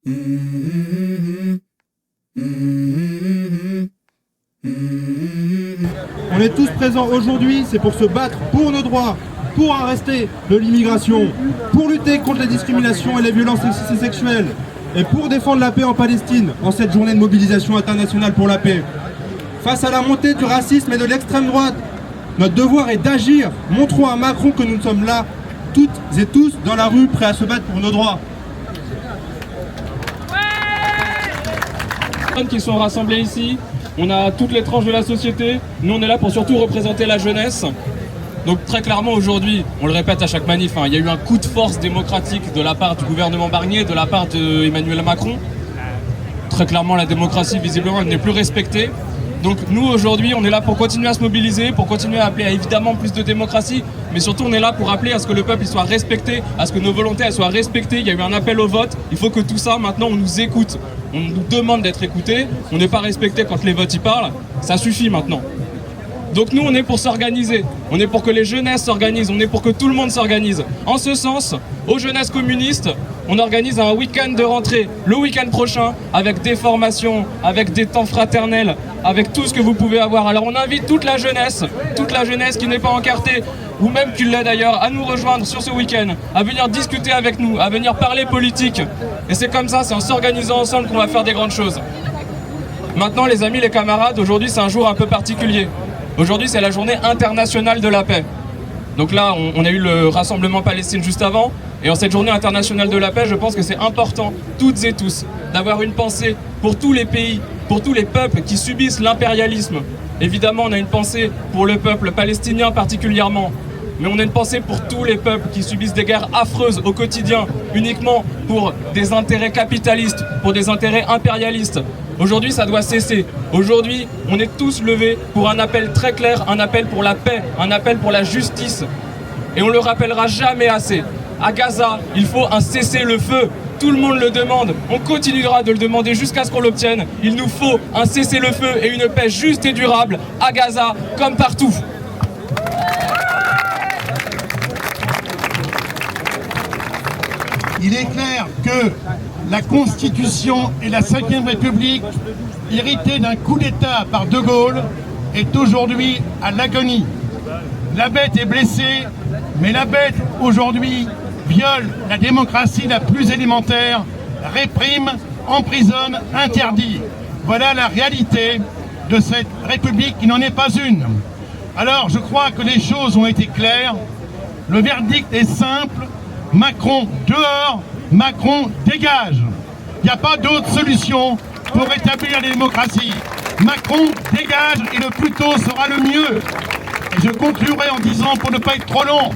On est tous présents aujourd'hui, c'est pour se battre pour nos droits, pour arrêter de l'immigration, pour lutter contre la discrimination et les violences sexistes et sexuelles, et pour défendre la paix en Palestine, en cette journée de mobilisation internationale pour la paix. Face à la montée du racisme et de l'extrême droite, notre devoir est d'agir. Montrons à Macron que nous sommes là, toutes et tous, dans la rue, prêts à se battre pour nos droits. Qui sont rassemblés ici, on a toutes les tranches de la société, nous on est là pour surtout représenter la jeunesse. Donc très clairement aujourd'hui, on le répète à chaque manif, il y a eu un coup de force démocratique de la part du gouvernement Barnier, de la part d'Emmanuel Macron. Très clairement la démocratie visiblement elle n'est plus respectée. Donc nous aujourd'hui on est là pour continuer à se mobiliser, pour continuer à appeler à évidemment plus de démocratie, mais surtout on est là pour appeler à ce que le peuple soit respecté, à ce que nos volontés elles soient respectées. Il y a eu un appel au vote, il faut que tout ça maintenant on nous écoute. On nous demande d'être écoutés, on n'est pas respecté quand les votes y parlent, ça suffit maintenant. Donc nous on est pour s'organiser, on est pour que les jeunesses s'organisent, on est pour que tout le monde s'organise. En ce sens, aux jeunesses communistes, on organise un week-end de rentrée le week-end prochain avec des formations, avec des temps fraternels, avec tout ce que vous pouvez avoir. Alors on invite toute la jeunesse qui n'est pas encartée, ou même qui l'est d'ailleurs, à nous rejoindre sur ce week-end, à venir discuter avec nous, à venir parler politique. Et c'est comme ça, c'est en s'organisant ensemble qu'on va faire des grandes choses. Maintenant les amis, les camarades, aujourd'hui c'est un jour un peu particulier. Aujourd'hui c'est la journée internationale de la paix. Donc là on a eu le rassemblement Palestine juste avant, et en cette journée internationale de la paix, je pense que c'est important, toutes et tous, d'avoir une pensée pour tous les pays, pour tous les peuples qui subissent l'impérialisme. Évidemment on a une pensée pour le peuple palestinien particulièrement, mais on a une pensée pour tous les peuples qui subissent des guerres affreuses au quotidien, uniquement pour des intérêts capitalistes, pour des intérêts impérialistes. Aujourd'hui, ça doit cesser. Aujourd'hui, on est tous levés pour un appel très clair, un appel pour la paix, un appel pour la justice. Et on le rappellera jamais assez. À Gaza, il faut un cessez-le-feu. Tout le monde le demande. On continuera de le demander jusqu'à ce qu'on l'obtienne. Il nous faut un cessez-le-feu et une paix juste et durable à Gaza, comme partout. Il est clair que la Constitution et la Ve République, héritées d'un coup d'État par De Gaulle, est aujourd'hui à l'agonie. La bête est blessée, mais la bête aujourd'hui viole la démocratie la plus élémentaire, réprime, emprisonne, interdit. Voilà la réalité de cette République qui n'en est pas une. Alors je crois que les choses ont été claires. Le verdict est simple. Macron dehors, Macron dégage. Il n'y a pas d'autre solution pour rétablir la démocratie. Macron dégage et le plus tôt sera le mieux. Et je conclurai en disant, pour ne pas être trop long,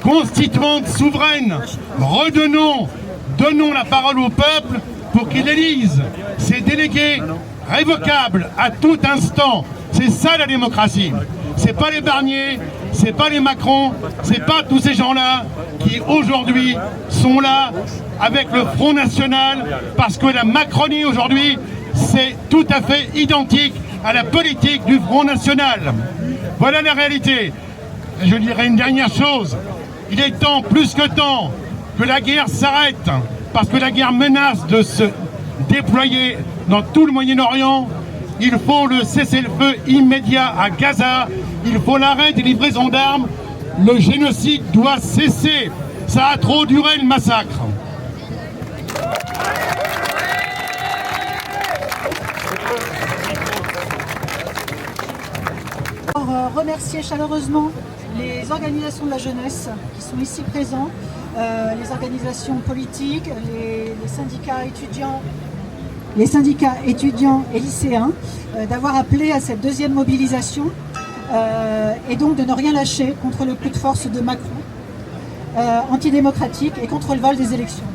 constituante souveraine, donnons la parole au peuple pour qu'il élise ses délégués révocables à tout instant. C'est ça la démocratie. C'est pas les Barnier, c'est pas les Macron, c'est pas tous ces gens-là qui aujourd'hui sont là avec le Front National, parce que la Macronie aujourd'hui, c'est tout à fait identique à la politique du Front National. Voilà la réalité. Et je dirais une dernière chose, il est temps, plus que temps, que la guerre s'arrête, parce que la guerre menace de se déployer dans tout le Moyen-Orient. Il faut le cessez-le-feu immédiat à Gaza, il faut l'arrêt des livraisons d'armes, le génocide doit cesser, ça a trop duré le massacre. Pour remercier chaleureusement les organisations de la jeunesse qui sont ici présents, les organisations politiques, les syndicats étudiants et lycéens, d'avoir appelé à cette deuxième mobilisation et donc de ne rien lâcher contre le coup de force de Macron, antidémocratique et contre le vol des élections.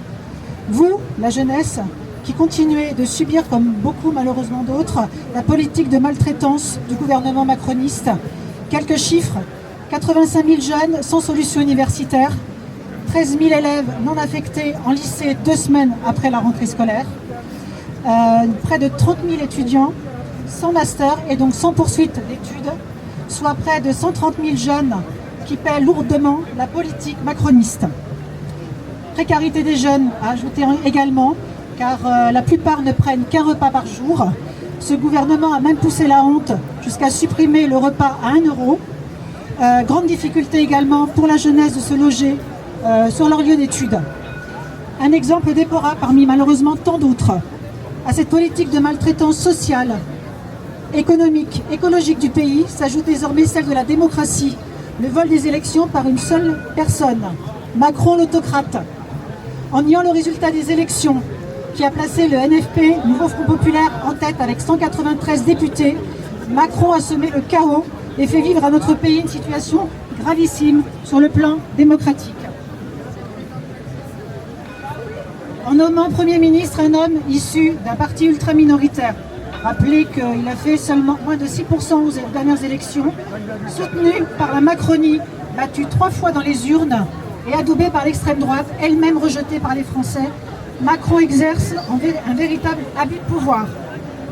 Vous, la jeunesse, qui continuez de subir, comme beaucoup malheureusement d'autres, la politique de maltraitance du gouvernement macroniste. Quelques chiffres, 85 000 jeunes sans solution universitaire, 13 000 élèves non affectés en lycée 2 semaines après la rentrée scolaire, près de 30 000 étudiants sans master et donc sans poursuite d'études, soit près de 130 000 jeunes qui paient lourdement la politique macroniste. Précarité des jeunes, à ajouter également, car la plupart ne prennent qu'un repas par jour. Ce gouvernement a même poussé la honte jusqu'à supprimer le repas à 1 euro. Grande difficulté également pour la jeunesse de se loger sur leur lieu d'études. Un exemple déplorable parmi malheureusement tant d'autres. À cette politique de maltraitance sociale, économique, écologique du pays s'ajoute désormais celle de la démocratie, le vol des élections par une seule personne, Macron l'autocrate. En niant le résultat des élections, qui a placé le NFP, Nouveau Front Populaire, en tête avec 193 députés, Macron a semé le chaos et fait vivre à notre pays une situation gravissime sur le plan démocratique. En nommant Premier ministre un homme issu d'un parti ultra-minoritaire, rappelez qu'il a fait seulement moins de 6% aux dernières élections, soutenu par la Macronie, battu 3 fois dans les urnes et adoubé par l'extrême droite, elle-même rejetée par les Français, Macron exerce un véritable abus de pouvoir.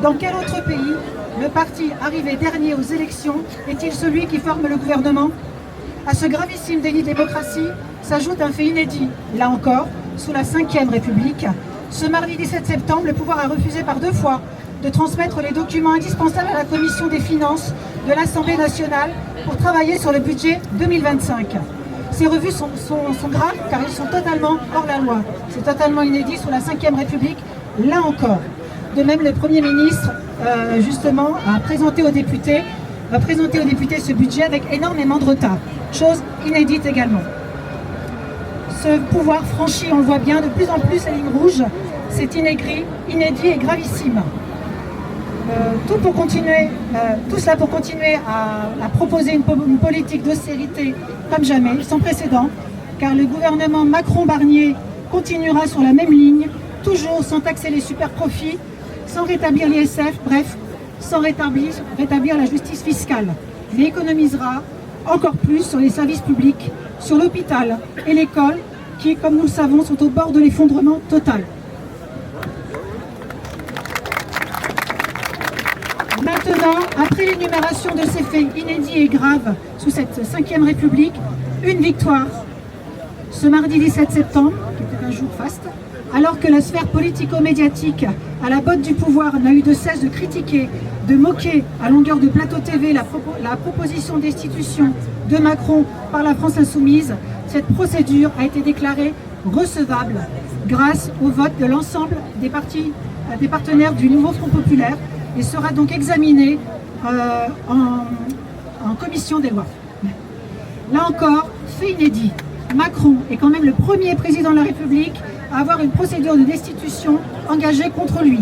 Dans quel autre pays le parti arrivé dernier aux élections est-il celui qui forme le gouvernement? À ce gravissime délit de démocratie s'ajoute un fait inédit, là encore, sous la Ve République. Ce mardi 17 septembre, le pouvoir a refusé par 2 fois de transmettre les documents indispensables à la Commission des finances de l'Assemblée nationale pour travailler sur le budget 2025. Ces refus sont graves car ils sont totalement hors la loi. C'est totalement inédit sous la Ve République, là encore. De même, le Premier ministre, justement, a présenté aux députés ce budget avec énormément de retard. Chose inédite également. Ce pouvoir franchit, on le voit bien, de plus en plus la ligne rouge. C'est inédit et gravissime. Tout cela pour continuer à proposer une politique d'austérité comme jamais, sans précédent, car le gouvernement Macron-Barnier continuera sur la même ligne, toujours sans taxer les super-profits, sans rétablir l'ISF, bref, sans rétablir la justice fiscale, mais économisera encore plus sur les services publics, sur l'hôpital et l'école, qui, comme nous le savons, sont au bord de l'effondrement total. Maintenant, après l'énumération de ces faits inédits et graves sous cette Ve République, une victoire. Ce mardi 17 septembre, qui était un jour faste, alors que la sphère politico-médiatique à la botte du pouvoir n'a eu de cesse de critiquer, de moquer à longueur de plateau TV la proposition destitution de Macron par la France Insoumise, cette procédure a été déclarée recevable grâce au vote de l'ensemble des partenaires du Nouveau Front Populaire et sera donc examinée en commission des lois. Là encore, fait inédit, Macron est quand même le premier président de la République à avoir une procédure de destitution engagée contre lui.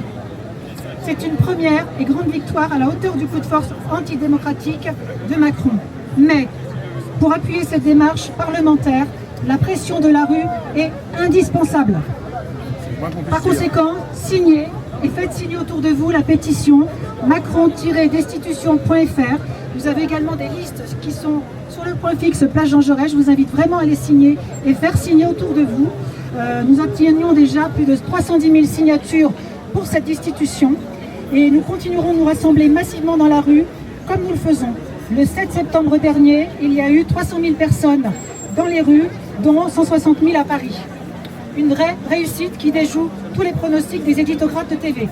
C'est une première et grande victoire à la hauteur du coup de force antidémocratique de Macron. Mais, pour appuyer cette démarche parlementaire, la pression de la rue est indispensable. Par conséquent, signez et faites signer autour de vous la pétition macron-destitution.fr. Vous avez également des listes qui sont sur le point fixe Place Jean Jaurès. Je vous invite vraiment à les signer et faire signer autour de vous. Nous obtenions déjà plus de 310 000 signatures pour cette destitution et nous continuerons de nous rassembler massivement dans la rue comme nous le faisons. Le 7 septembre dernier, il y a eu 300 000 personnes dans les rues, dont 160 000 à Paris. Une vraie réussite qui déjoue tous les pronostics des éditocrates de TV.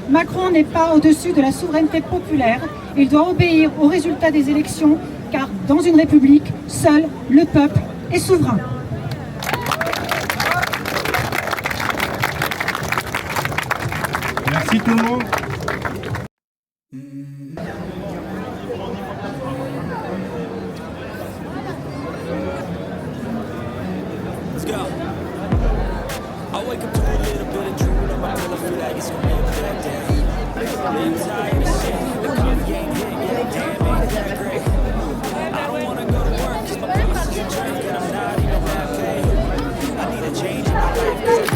Macron n'est pas au-dessus de la souveraineté populaire. Il doit obéir aux résultats des élections, car dans une république, seul le peuple est souverain. Merci tout le monde. Let's go. I wake up to a little bit of drool on my pillow, feel like it's gonna be a bad day. I'm tired of shit, the coffee ain't hit yet, damn, ain't that great. I don't wanna go to work, cause my boss is a jerk and I'm not even that paid. I need a change in my life, cause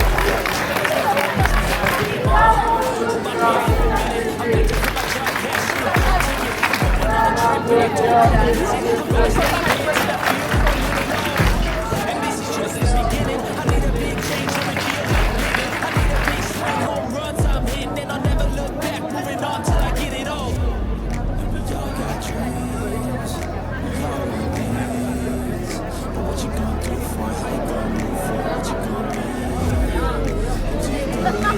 I'm not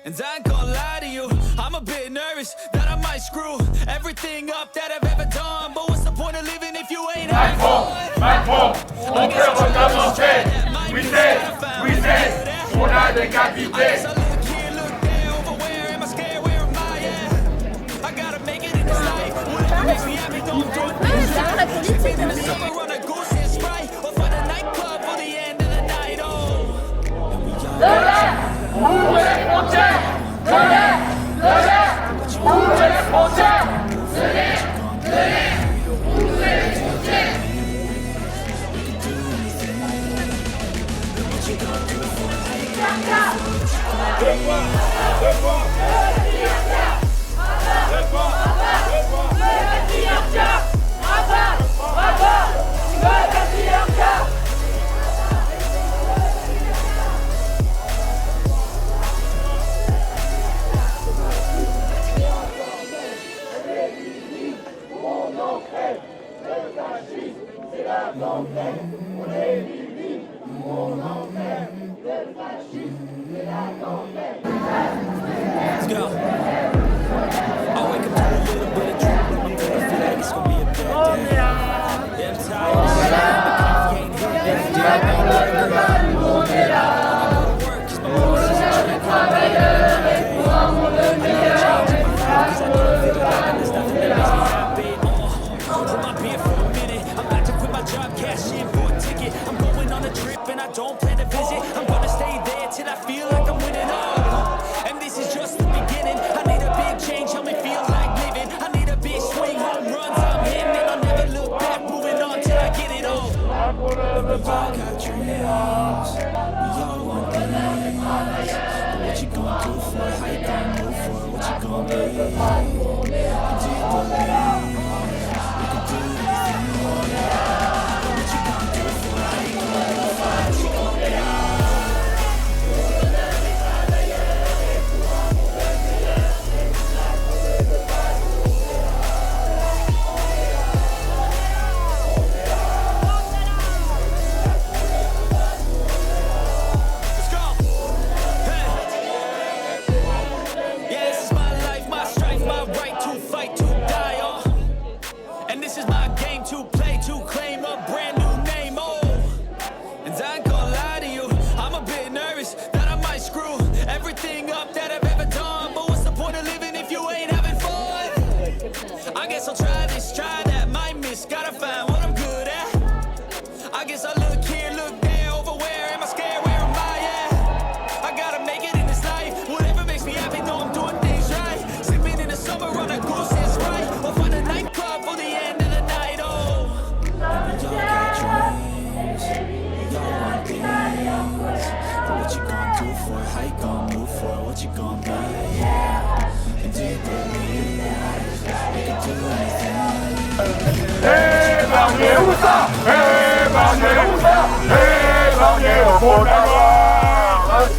And I ain't gonna lie to you, I'm a bit nervous that I might screw everything up that I've ever done. But what's the point of living if you ain't having fun? Macron, on peut recommencer. Oui, c'est, on a décapité. Let's go. I wake up to a little bit of trouble. I'm gonna feel like it's gonna be a bad day. Yeah, I'm tired of shit, but coffee ain't hitting that day. I go to work 'cause my boss is a jerk. I need to change my life 'cause I don't feel like there's nothing that makes me happy. Hold my beer for a minute. I'm about to quit my job, cash in for a ticket. I'm going on a trip and I don't plan to visit. I'm gonna stay there till I feel like I'm winning all. And this is just the beginning. I need a big change, help me feel like living. I need a big swing, home runs, I'm hitting. And I'll never look back, moving on till I get it all. And we all got dreams, we all want things. But what you gonna do for it? How you gonna move for it? What you gonna be? And do you believe we can do anything? But what you gonna do for it? How you gonna move for it? What you gonna be?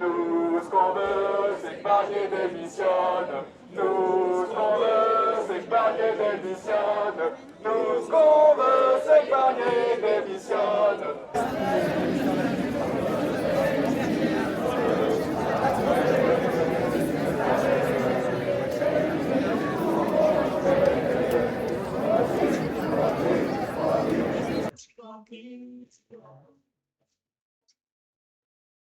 Nous, ce qu'on veut, c'est que Barnier démissionne. Nous, ce qu'on veut, c'est que Barnier démissionne. Nous, ce qu'on veut, c'est que Barnier démissionne.